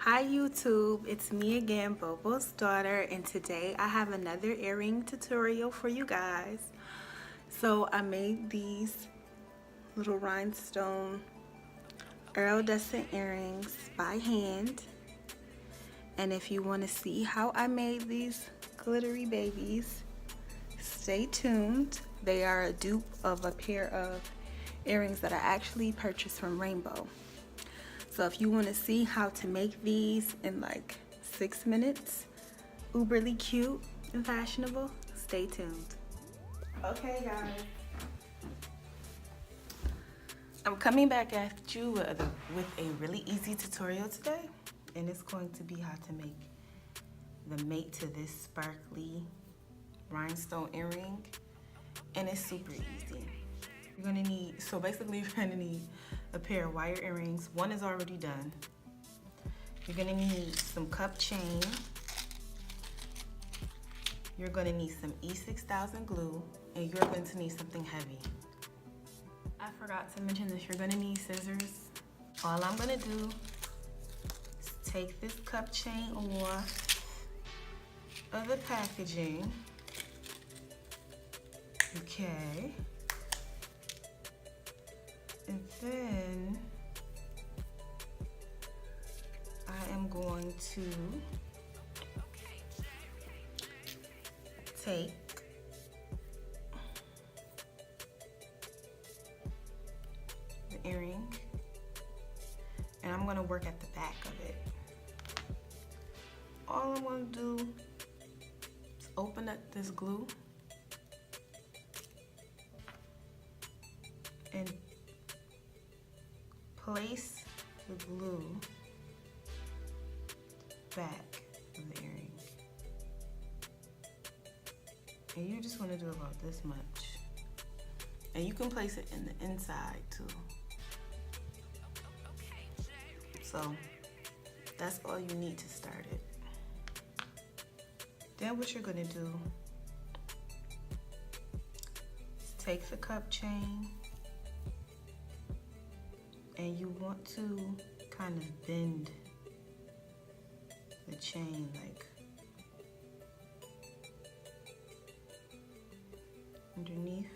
Hi YouTube, it's me again, Bobo's daughter, and today I have another earring tutorial for you guys. So I made these little rhinestone iridescent earrings by hand, and if you want to see how I made these glittery babies, stay tuned. They are a dupe of a pair of earrings that I actually purchased from Rainbow. So if you want to see how to make these in like 6 minutes, uberly cute and fashionable, stay tuned. Okay guys, I'm coming back at you with a really easy tutorial today, and it's going to be how to make the mate to this sparkly rhinestone earring, and it's super easy. You're gonna need, so basically you're gonna need a pair of wire earrings. One is already done. You're gonna need some cup chain. You're gonna need some E6000 glue, and you're going to need something heavy. I forgot to mention this, you're gonna need scissors. All I'm gonna do is take this cup chain off of the packaging. Okay. And then I am going to take the earring and I'm going to work at the back of it. All I'm going to do is open up this glue and place the glue back of the earring. And you just want to do about this much. And you can place it in the inside too. So that's all you need to start it. Then what you're gonna do is take the cup chain, and you want to kind of bend the chain like underneath.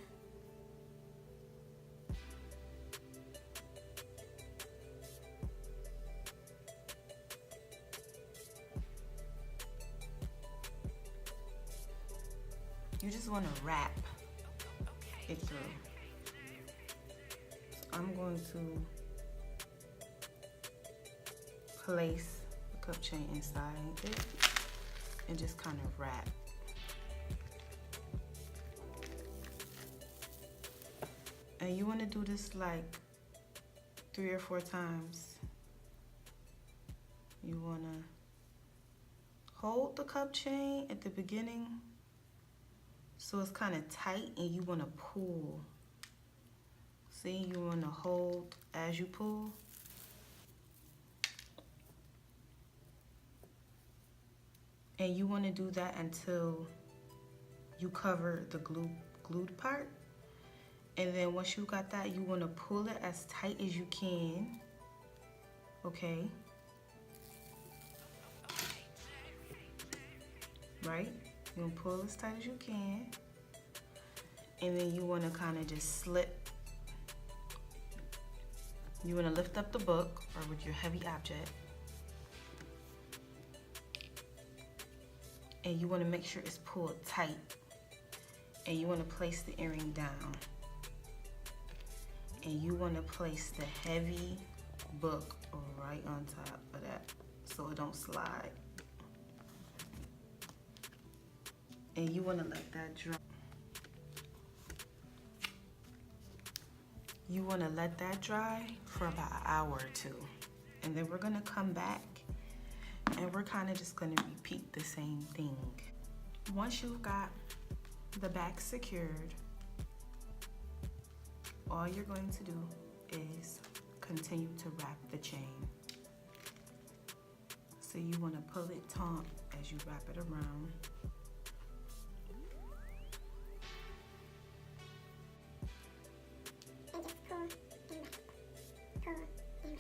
You just want to wrap it through. So I'm going to place the cup chain inside it and just kind of wrap. And you want to do this like 3 or 4 times. You want to hold the cup chain at the beginning so it's kind of tight, and you want to pull. See, you want to hold as you pull. And you want to do that until you cover the glued part. And then once you got that, you want to pull it as tight as you can. Okay? Right? You're going to pull as tight as you can. And then you want to kind of just slip. You want to lift up the book or with your heavy object. And you want to make sure it's pulled tight. And you want to place the earring down. And you want to place the heavy book right on top of that so it don't slide. And you want to let that dry. You want to let that dry for about an hour or 2. And then we're going to come back and we're kind of just going to repeat the same thing. Once you've got the back secured, all you're going to do is continue to wrap the chain. So you want to pull it taut as you wrap it around. And just pull and wrap, pull and wrap.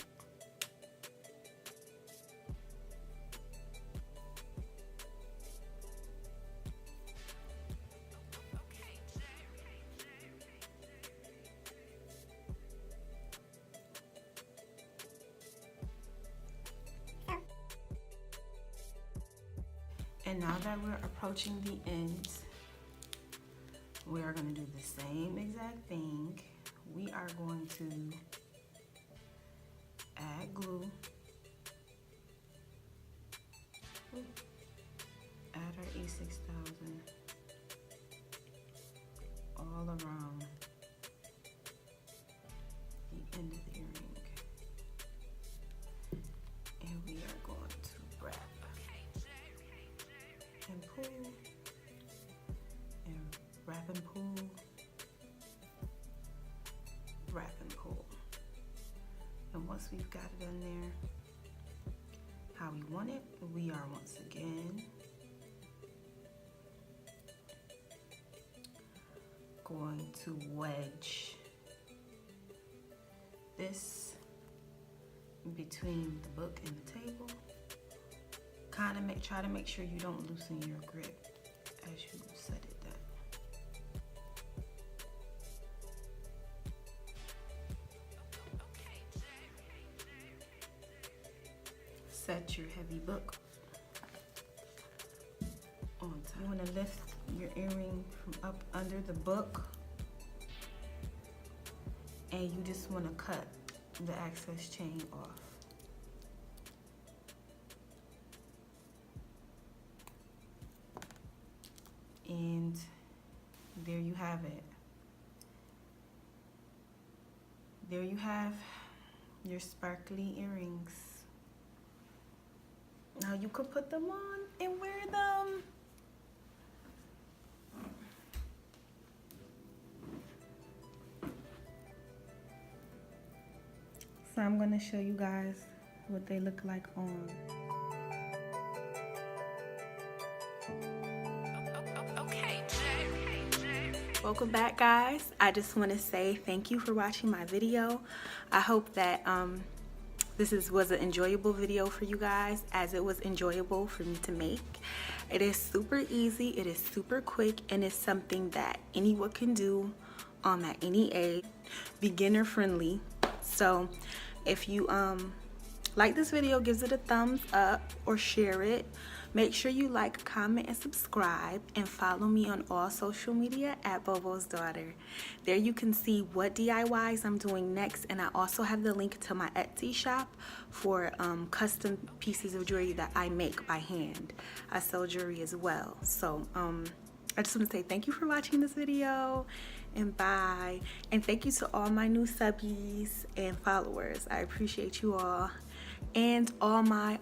And now that we're approaching the end, we are going to do the same exact thing. We are going to add glue, add our E6000 all around the end of the earring. And we are going to wrap and pull, and wrap and pull, wrap and pull. And once we've got it in there how we want it, we are once again going to wedge this between the book and the table. Try to make sure you don't loosen your grip as you set it down. Set your heavy book on top. You want to lift your earring from up under the book, and you just want to cut the excess chain off. And there you have it. There you have your sparkly earrings. Now you could put them on and wear them. So I'm gonna show you guys what they look like on. Welcome back, guys. I just want to say thank you for watching my video. I hope that this was an enjoyable video for you guys, as it was enjoyable for me to make. It is super easy, it is super quick, and it's something that anyone can do at any age, beginner friendly. So if you like this video, gives it a thumbs up or share it. Make sure you like, comment, and subscribe, and follow me on all social media at Bobo's Daughter. There you can see what DIYs I'm doing next, and I also have the link to my Etsy shop for custom pieces of jewelry that I make by hand. I sell jewelry as well. So I just want to say thank you for watching this video, and bye. And thank you to all my new subbies and followers. I appreciate you all, and all my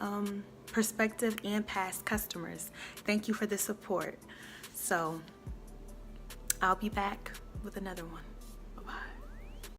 prospective and past customers. Thank you for the support. So I'll be back with another one.